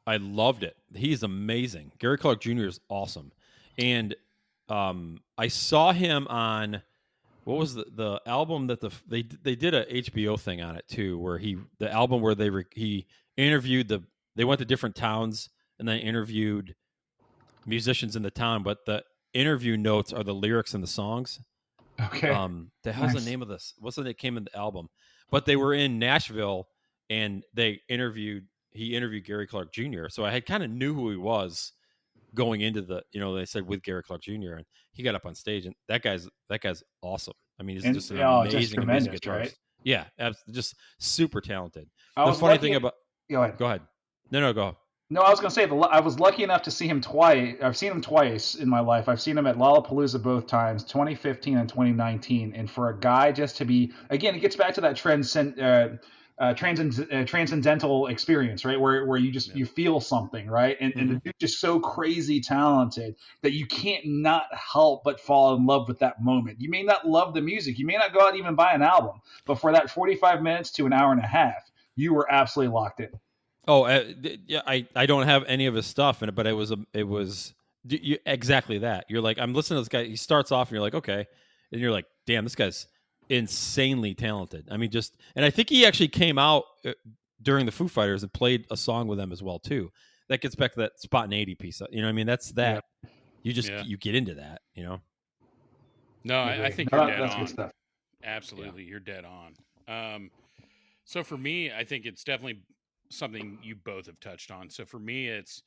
I loved it. He's amazing. Gary Clark Jr. is awesome. And I saw him on what was the album that they did a HBO thing on it too, where he interviewed they went to different towns and then interviewed musicians in the town, but the interview notes are the lyrics and the songs. Okay. The hell's the name of this? What's the name that came in the album? But they were in Nashville and he interviewed Gary Clark Jr. So I had kind of knew who he was going into they said with Gary Clark Jr. and he got up on stage and that guy's awesome. I mean, he's just an amazing guitarist. Right? Yeah, just super talented. The funny thing about go ahead. No, go ahead. No, I was going to say, I was lucky enough to see him twice. I've seen him twice in my life. I've seen him at Lollapalooza both times, 2015 and 2019. And for a guy just to be, again, it gets back to that transcendental experience, right? Where you just you feel something, right? And the dude's just so crazy talented that you can't not help but fall in love with that moment. You may not love the music. You may not go out and even buy an album. But for that 45 minutes to an hour and a half, you were absolutely locked in. Oh, yeah. I don't have any of his stuff in it, but it was exactly that. You're like, I'm listening to this guy. He starts off, and you're like, okay, and you're like, damn, this guy's insanely talented. I mean, and I think he actually came out during the Foo Fighters and played a song with them as well too. That gets back to that spontaneity piece. You know what I mean? That's that. Yeah. You get into that. No, I think you're dead that's on. Good stuff. Absolutely, you're dead on. So for me, I think it's definitely something you both have touched on. So for me, it's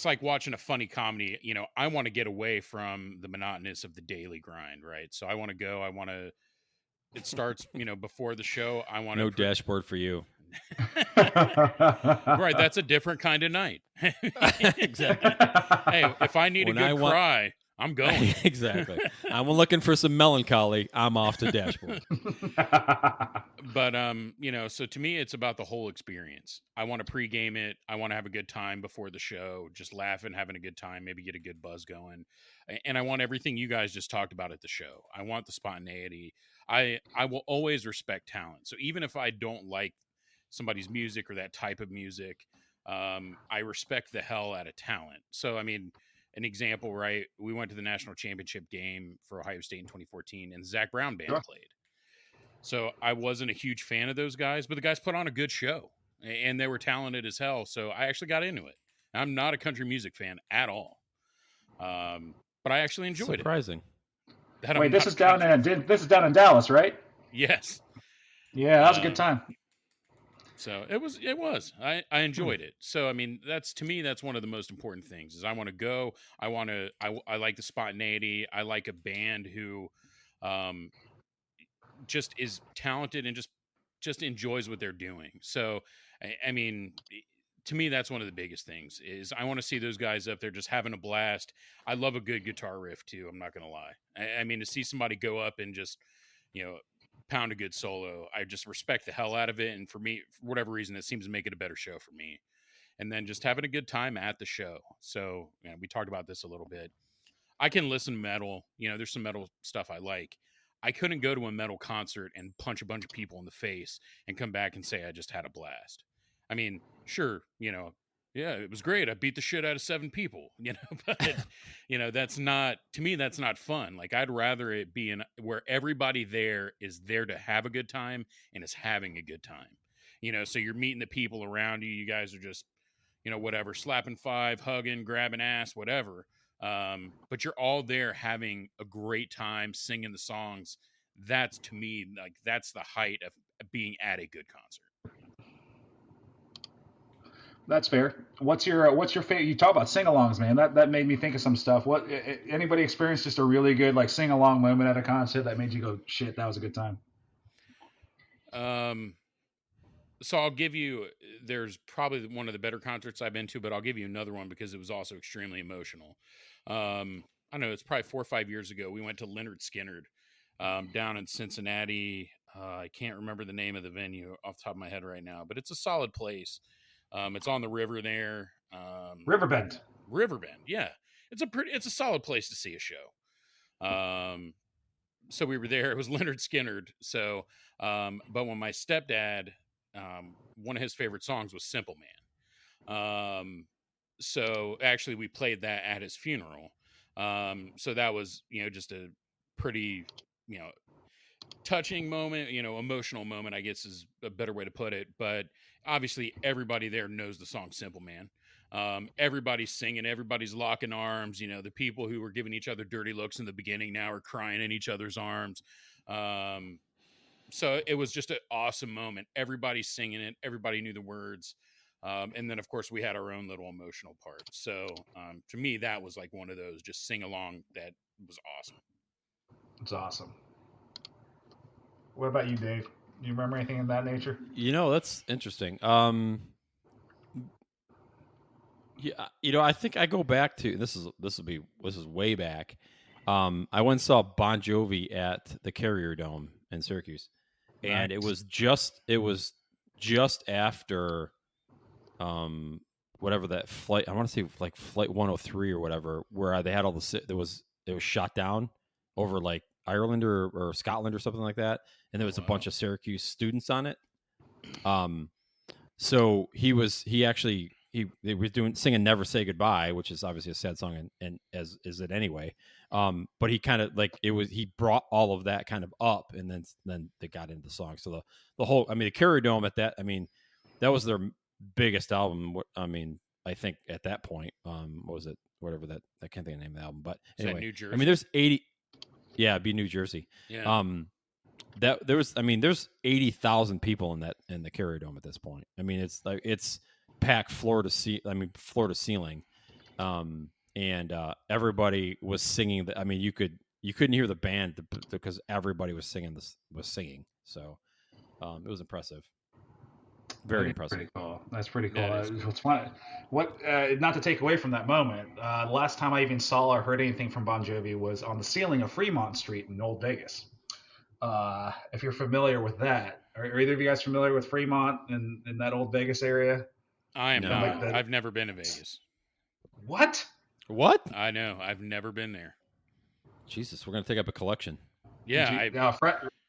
like watching a funny comedy. I want to get away from the monotonous of the daily grind, right? So I want to go. It starts, before the show. I want no dashboard for you. Right, that's a different kind of night. Exactly. Hey, if I need a good cry, I'm going. Exactly. I'm looking for some melancholy. I'm off to Dashboard. But so to me, it's about the whole experience. I want to pregame it. I want to have a good time before the show, just laughing, having a good time, maybe get a good buzz going. And I want everything you guys just talked about at the show. I want the spontaneity. I will always respect talent. So even if I don't like somebody's music or that type of music, I respect the hell out of talent. So I mean, an example, right? We went to the national championship game for Ohio State in 2014, and the Zach Brown band Sure. played. So I wasn't a huge fan of those guys, but the guys put on a good show, and they were talented as hell. So I actually got into it. I'm not a country music fan at all, but I actually enjoyed Surprising. it. That I'm Wait, not this a is down country- in Dallas, right? yes. Yeah, that was a good time. So it was. I enjoyed it. So I mean, to me that's one of the most important things. Is I want to go. I like the spontaneity. I like a band who, just is talented and just enjoys what they're doing. So I mean, to me that's one of the biggest things. Is I want to see those guys up there just having a blast. I love a good guitar riff too. I'm not gonna lie. I mean, to see somebody go up and just pound a good solo, I just respect the hell out of it. And for me, for whatever reason, it seems to make it a better show for me. And then just having a good time at the show. So we talked about this a little bit. I can listen to metal. There's some metal stuff I like. I couldn't go to a metal concert and punch a bunch of people in the face and come back and say I just had a blast. I mean, sure, yeah, it was great. I beat the shit out of 7 people, but that's not, to me, that's not fun. Like I'd rather it be where everybody there is there to have a good time and is having a good time. So you're meeting the people around you. You guys are just, whatever, slapping 5, hugging, grabbing ass, whatever. But you're all there having a great time singing the songs. That's, to me, like that's the height of being at a good concert. That's fair. What's your favorite? You talk about sing-alongs, man. That made me think of some stuff. What anybody experienced just a really good like sing-along moment at a concert that made you go, shit, that was a good time? So I'll give you, there's probably one of the better concerts I've been to, but I'll give you another one because it was also extremely emotional. I don't know, it's probably 4 or 5 years ago. We went to Leonard Skinnard down in Cincinnati. I can't remember the name of the venue off the top of my head right now, but it's a solid place. It's on the river there. Riverbend. Yeah. It's a solid place to see a show. So we were there. It was Leonard Skinnard. So, but when my stepdad, one of his favorite songs was Simple Man. So actually we played that at his funeral. So that was, just a pretty, touching moment, emotional moment, I guess is a better way to put it. But obviously everybody there knows the song Simple Man. Everybody's singing, everybody's locking arms. The people who were giving each other dirty looks in the beginning now are crying in each other's arms. So it was just an awesome moment. Everybody's singing it. Everybody knew the words. And then, of course, we had our own little emotional part. So to me, that was like one of those just sing along that was awesome. It's awesome. What about you, Dave? Do you remember anything of that nature? That's interesting. Yeah, I think I go back to this is way back. I went and saw Bon Jovi at the Carrier Dome in Syracuse, and it was just after whatever that flight, I want to say like flight 103 or whatever, where they had all it was shot down over like Ireland or Scotland or something like that, and there was a bunch of Syracuse students on it. So they were singing "Never Say Goodbye," which is obviously a sad song, and as is it anyway. But he kind of he brought all of that kind of up, and then they got into the song. So the whole, the Carrier Dome at that, that was their biggest album. I think at that point, what was it? Whatever that, I can't think of the name of the album, but anyway, New Jersey? there's 80. Yeah, it'd be New Jersey. Yeah. There's 80,000 people in the Carrier Dome at this point. It's packed floor to ceiling. And everybody was singing. You couldn't hear the band because everybody was singing. So it was impressive. Very That is impressive. pretty cool. That's pretty cool. That is cool. It's fun. What? Not to take away from that moment. The last time I even saw or heard anything from Bon Jovi was on the ceiling of Fremont Street in Old Vegas. If you're familiar with that, are either of you guys familiar with Fremont and in that Old Vegas area? I am No. not. Like I've never been to Vegas. What? What? I know. I've never been there. Jesus, we're gonna take up a collection. Yeah, Did you-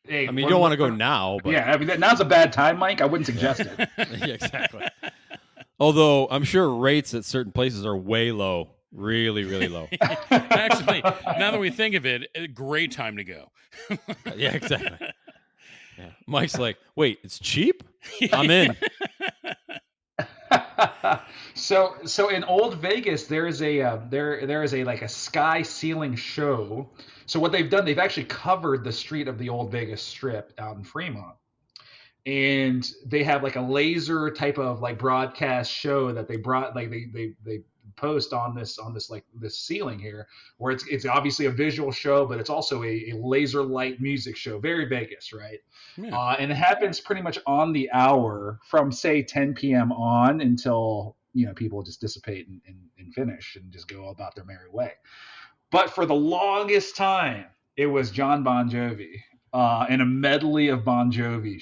hey, I mean, you what- don't want to go now, but Yeah, I mean now's a bad time, Mike. I wouldn't suggest it. yeah, exactly. Although I'm sure rates at certain places are way low, really, really low. Actually, now that we think of it, a great time to go. Yeah, exactly. Yeah. Mike's like, wait, it's cheap? I'm in. So in Old Vegas, there is a there is a like a sky ceiling show. So what they've done, they've actually covered the street of the Old Vegas Strip out in Fremont, and they have like a laser type of like broadcast show that they brought like they post on this like this ceiling here, where it's obviously a visual show, but it's also a laser light music show, very Vegas, right? Yeah. And it happens pretty much on the hour from say 10 p.m. on until people just dissipate and finish and just go about their merry way. But for the longest time, it was John Bon Jovi and a medley of Bon Jovi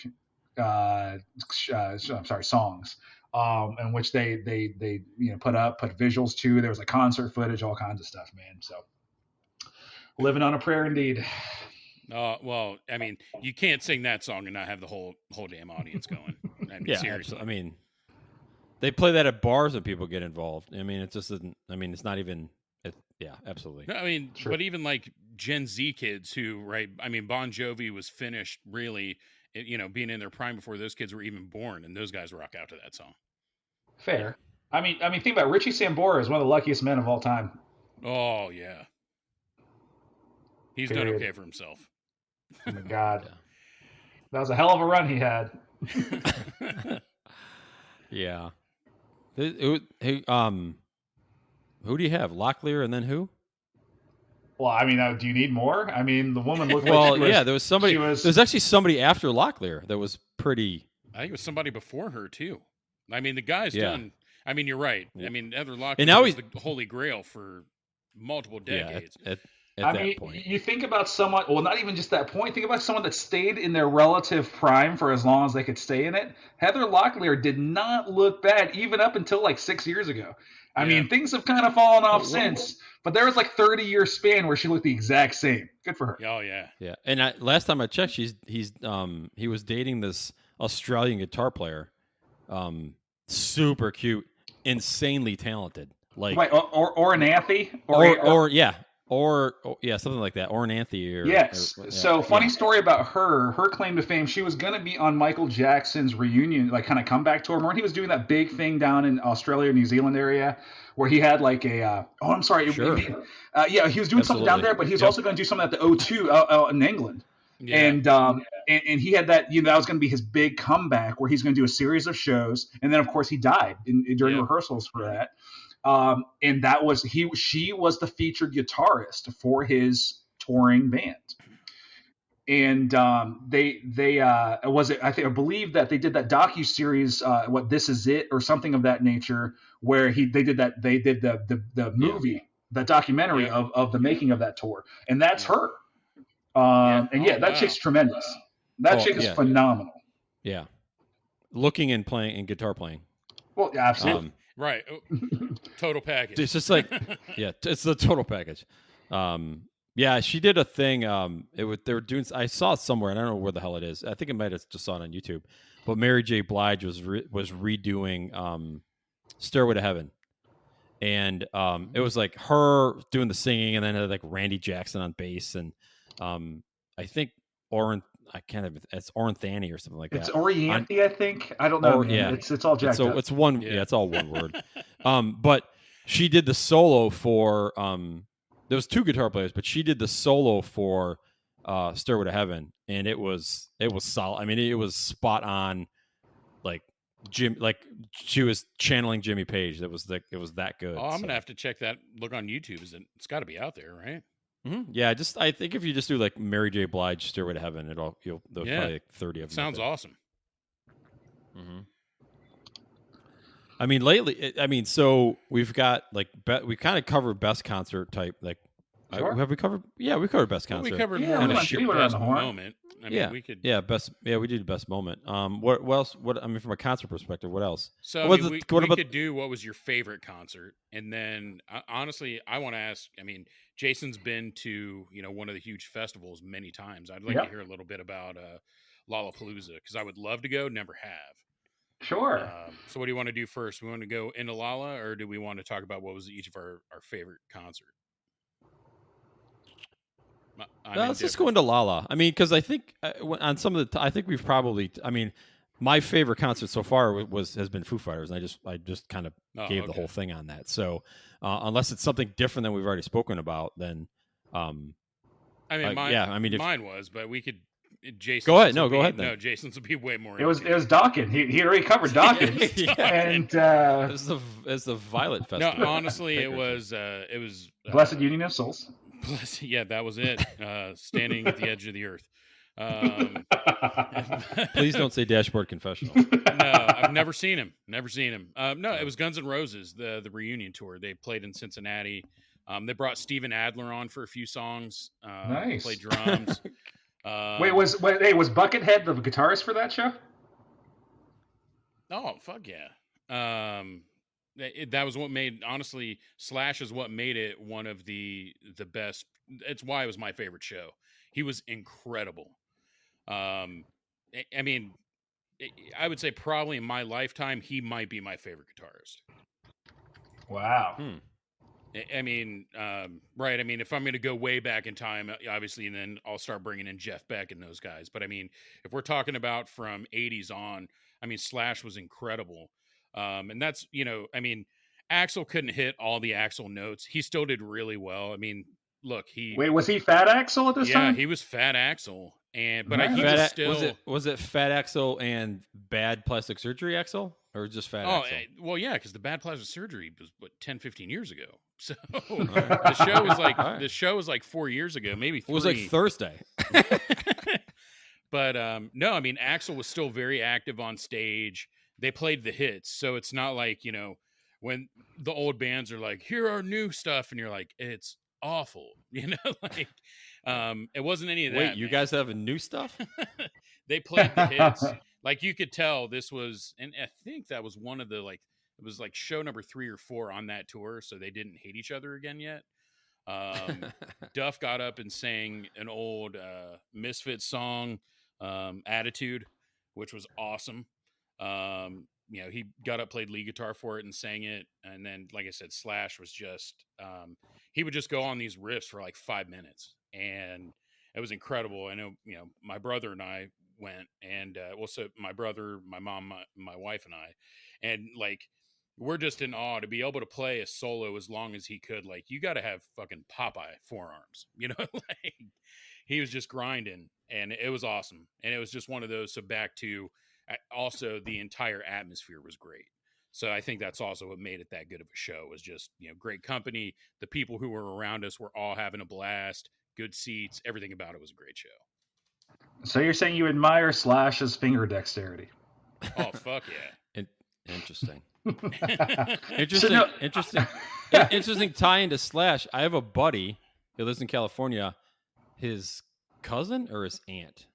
songs, in which they put visuals too. There was a concert footage, all kinds of stuff, man. So living on a prayer indeed. Well, I mean, you can't sing that song and not have the whole damn audience going. I mean, Yeah, seriously. I mean, they play that at bars when people get involved. I mean, it just isn't. I mean, it's not even. Yeah, absolutely. No, I mean, Sure. but even like Gen Z kids who, right? I mean, Bon Jovi was finished really, being in their prime before those kids were even born, and those guys rock out to that song. Fair. I mean, think about it. Richie Sambora is one of the luckiest men of all time. Oh yeah, he's done Period. okay for himself. Oh my God, Yeah. that was a hell of a run he had. Yeah. Hey, who do you have? Locklear and then who? Well, I mean, do you need more? I mean, the woman looked like Well, she was, yeah, there was somebody. she was- There was actually somebody after Locklear that was pretty. I think it was somebody before her too. I mean, the guy's Yeah. done. I mean, you're right. I mean, Heather Locklear And now was he's- the holy grail for multiple Yeah, decades. at I that mean, point. you think about someone. Well, not even just that point. Think about someone that stayed in their relative prime for as long as they could stay in it. Heather Locklear did not look bad even up until like 6 years ago. I Yeah. mean, things have kind of fallen off Well, since, but there was like 30-year span where she looked the exact same. Good for her. Oh yeah. Yeah, and last time I checked, he was dating this Australian guitar player, super cute, insanely talented, like Right, or an Anthe, or something like that, or an Anthe, or yes. or- yeah, So funny yeah. story about her claim to fame. She was going to be on Michael Jackson's reunion, like kind of comeback tour. Remember he was doing that big thing down in Australia, New Zealand area, where he had like a. I'm sorry. Sure. He was doing something down Absolutely. there, but he was Yep. also going to do something at the O2 out in England. Yeah. And he had that, that was going to be his big comeback where he's going to do a series of shows. And then, of course, he died during Yeah. rehearsals for that. And that was she was the featured guitarist for his touring band. And I believe that they did that docuseries, What This Is It or something of that nature, where they did the movie, that documentary Yeah. of the making of that tour. And that's Yeah. her. Yeah. And yeah, Oh, that wow. chick's tremendous. That Oh, chick is yeah. phenomenal. Yeah, looking and playing and guitar playing. Well, yeah, absolutely. Right. Oh, total package. It's just like, yeah, it's the total package. Yeah, she did a thing. They were doing. I saw it somewhere, and I don't know where the hell it is. I think I might have just saw it on YouTube. But Mary J. Blige was redoing "Stairway to Heaven," and it was like her doing the singing, and then it had like Randy Jackson on bass, and I think it's Oranthany or something like that. It's Oriente, I think. I don't know. Or- Man. yeah. It's all jacked up. It's one. Yeah. Yeah, it's all one word. But she did the solo for. There was two guitar players, but she did the solo for "Stairway to Heaven," and it was solid. I mean, it was spot on. Like she was channeling Jimmy Page. It was that good. Oh, I'm so. gonna have to check that. Look on YouTube. It's got to be out there, right? Mhm. Yeah, I think if you just do like Mary J. Blige "Stairway to Heaven," there's Yeah. probably like 30 of them. Sounds awesome. Mm-hmm. I mean, lately, so we've got like we kind of covered best concert type. Like, Sure. have we covered? Yeah, we covered best Well, concert. we covered Yeah, more we of went- your we went around best the horn. moment. I mean, yeah, we could. yeah, best. Yeah, we did best moment. What else? What I mean, from a concert perspective, what else? So I What mean, was it- we what about- could do what was your favorite concert, and then honestly, I want to ask. I mean, Jason's been to one of the huge festivals many times. I'd like to Yep. hear a little bit about Lollapalooza because I would love to go, never have. Sure. So what do you want to do first? We want to go into Lala, or do we want to talk about what was each of our favorite concert? Let's just go into Lala. I mean, because I think on some of the, I think we've probably. I mean, my favorite concert so far has been Foo Fighters, and I just kind of gave the whole thing on that. So unless it's something different than we've already spoken about, then I mean, mine, yeah. I mean, mine was, but we could. Jason, go ahead. No, go ahead. Then. No, Jason's would be way more. It was Dawkins. He already covered Dawkins. Yeah. And it's the Violet Festival. No, honestly, it was Blessed Union of Souls. Yeah, that was it. Standing at the edge of the earth. Please don't say Dashboard Confessional. No, I've never seen him. Never seen him. No, it was Guns N' Roses, the reunion tour. They played in Cincinnati. They brought Steven Adler on for a few songs. Nice. Played drums. was Buckethead the guitarist for that show? Oh, fuck yeah. That was what made, honestly, Slash is what made it one of the best. It's why it was my favorite show. He was incredible. I mean, I would say probably in my lifetime, he might be my favorite guitarist. Wow. I mean, right. I mean, if I'm going to go way back in time, obviously, and then I'll start bringing in Jeff Beck and those guys. But I mean, if we're talking about from 80s on, I mean, Slash was incredible. And that's, I mean, Axl couldn't hit all the Axl notes. He still did really well. I mean, look, was he Fat Axl at this time? Yeah, he was Fat Axl. But Right. he was still... was it Fat Axl and bad plastic surgery Axl, or just Fat Axl? Well, yeah, because the bad plastic surgery was 10, 15 years ago. So the show was like 4 years ago, maybe 3. It was like Thursday. But no, I mean, Axl was still very active on stage. They played the hits, so it's not like when the old bands are like, "Here are new stuff," and you're like, "It's awful," like. It wasn't any of that. Wait, you guys have a new stuff? They played the hits. Like you could tell this was, and I think that was one of the it was like show number 3 or 4 on that tour, so they didn't hate each other again yet. Duff got up and sang an old Misfits song, Attitude, which was awesome. He got up, played lead guitar for it and sang it. And then, like I said, Slash was just, he would just go on these riffs for like 5 minutes. And it was incredible. I know, my brother and I went, and so my brother, my mom, my wife and I, and like, we're just in awe to be able to play a solo as long as he could. Like, you got to have fucking Popeye forearms, like he was just grinding, and it was awesome. And it was just one of those. So back to also the entire atmosphere was great. So I think that's also what made it that good of a show, was just, great company. The people who were around us were all having a blast, good seats, everything about it was a great show. So you're saying you admire Slash's finger dexterity? Oh, fuck yeah. Interesting. So Interesting tie into Slash. I have a buddy who lives in California. His cousin or his aunt,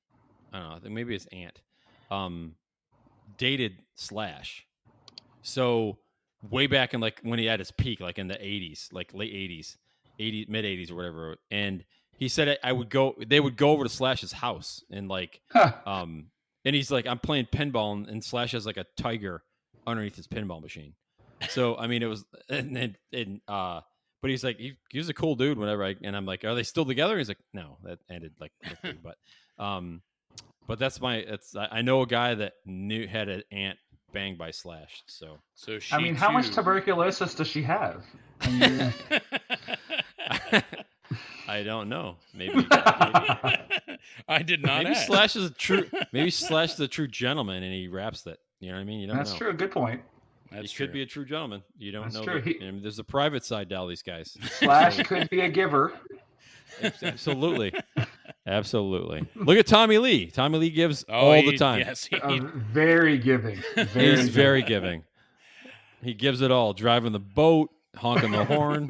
I don't know, I think maybe his aunt, dated Slash. So way back in like when he had his peak, like in the 80s, like late 80s, mid 80s or whatever. And he said they would go over to Slash's house and like, and he's like, I'm playing pinball and Slash has like a tiger underneath his pinball machine. So, I mean, it was, but he's like, he was a cool dude whenever and I'm like, are they still together? And he's like, no, that ended like quickly. But I know a guy that had an aunt banged by Slash. So how much tuberculosis does she have? I don't know. Maybe I did not. Maybe Slash is a true gentleman, and he raps that. You know what I mean? You don't know. That's true. Good point. He could be a true gentleman. You don't know. True. There's a private side to all these guys. Slash could be a giver. Absolutely. Look at Tommy Lee. Tommy Lee gives all the time. Yes, Very giving. He's very giving. He gives it all, driving the boat, honking the horn.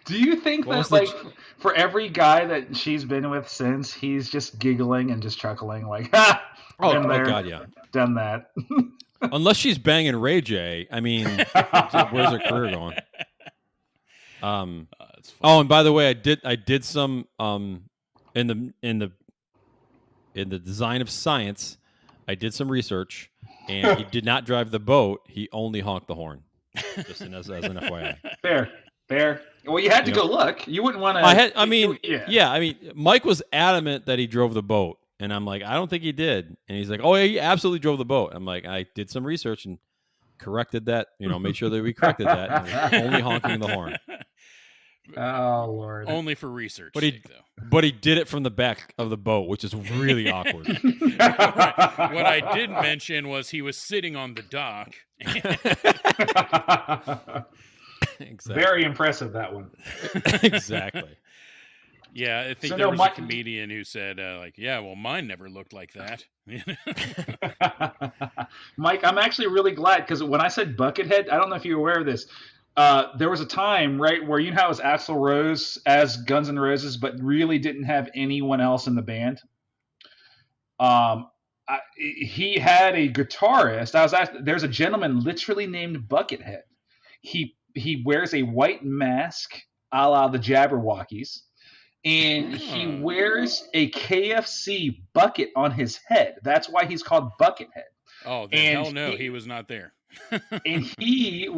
Do you think What was that, the like, for every guy that she's been with since, he's just giggling and just chuckling, like, ha, been there, God, yeah. done that. Unless she's banging Ray J, I mean, where's her career going? It's funny. Oh, and by the way, I did some in the design of science, I did some research, and he did not drive the boat. He only honked the horn. Just as an FYI. Fair. Well, you had to You go look. You wouldn't want to. I mean, Mike was adamant that he drove the boat, and I'm like, I don't think he did. And he's like, oh yeah, he absolutely drove the boat. I'm like, I did some research and corrected that. Made sure that we corrected that. And it was only honking the horn. Oh Lord! Only for research, But sake, though. But he did it from the back of the boat, which is really awkward. What I didn't mention was he was sitting on the dock. Exactly. Very impressive, that one. Exactly. Yeah, I think So there no, was Mike- a comedian who said, yeah, well, mine never looked like that. Mike, I'm actually really glad because when I said Buckethead, I don't know if you're aware of this. There was a time, right, where you know how it was Axl Rose as Guns N' Roses, but really didn't have anyone else in the band. He had a guitarist. There's a gentleman literally named Buckethead. He wears a white mask, a la the Jabberwockies, and he wears a KFC bucket on his head. That's why he's called Buckethead. Oh, then hell no, he was not there. And he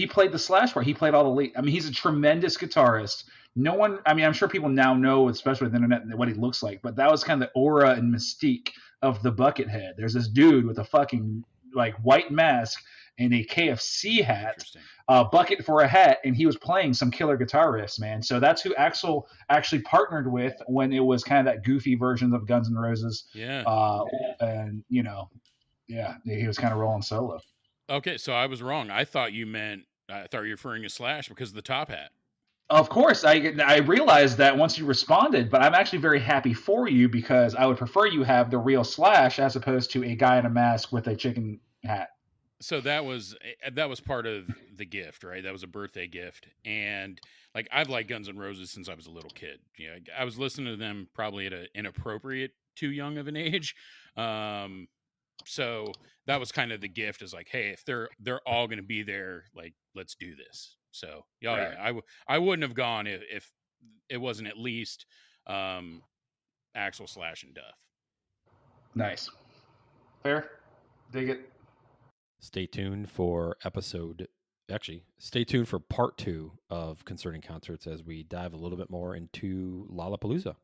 played the Slash part. He played all the lead. I mean, he's a tremendous guitarist. No one, I mean, I'm sure people now know, especially with the internet, what he looks like, but that was kind of the aura and mystique of the Buckethead. There's this dude with a fucking like white mask and a KFC hat, Interesting. a bucket for a hat, and he was playing some killer guitar riffs, man. So that's who Axl actually partnered with when it was kind of that goofy version of Guns N' Roses. Yeah. And he was kind of rolling solo. Okay, so I was wrong. I thought you were referring to Slash because of the top hat. Of course, I realized that once you responded, but I'm actually very happy for you because I would prefer you have the real Slash as opposed to a guy in a mask with a chicken hat. So that was part of the gift, right? That was a birthday gift, and like I've liked Guns N' Roses since I was a little kid. Yeah, I was listening to them probably at an inappropriate, too young of an age. So that was kind of the gift, is like, hey, if they're all going to be there, like, let's do this. So Right. yeah, I wouldn't have gone if it wasn't at least Axl, Slash, and Duff. Nice. Fair. Dig it. Stay tuned for stay tuned for part 2 of Concerning Concerts as we dive a little bit more into Lollapalooza.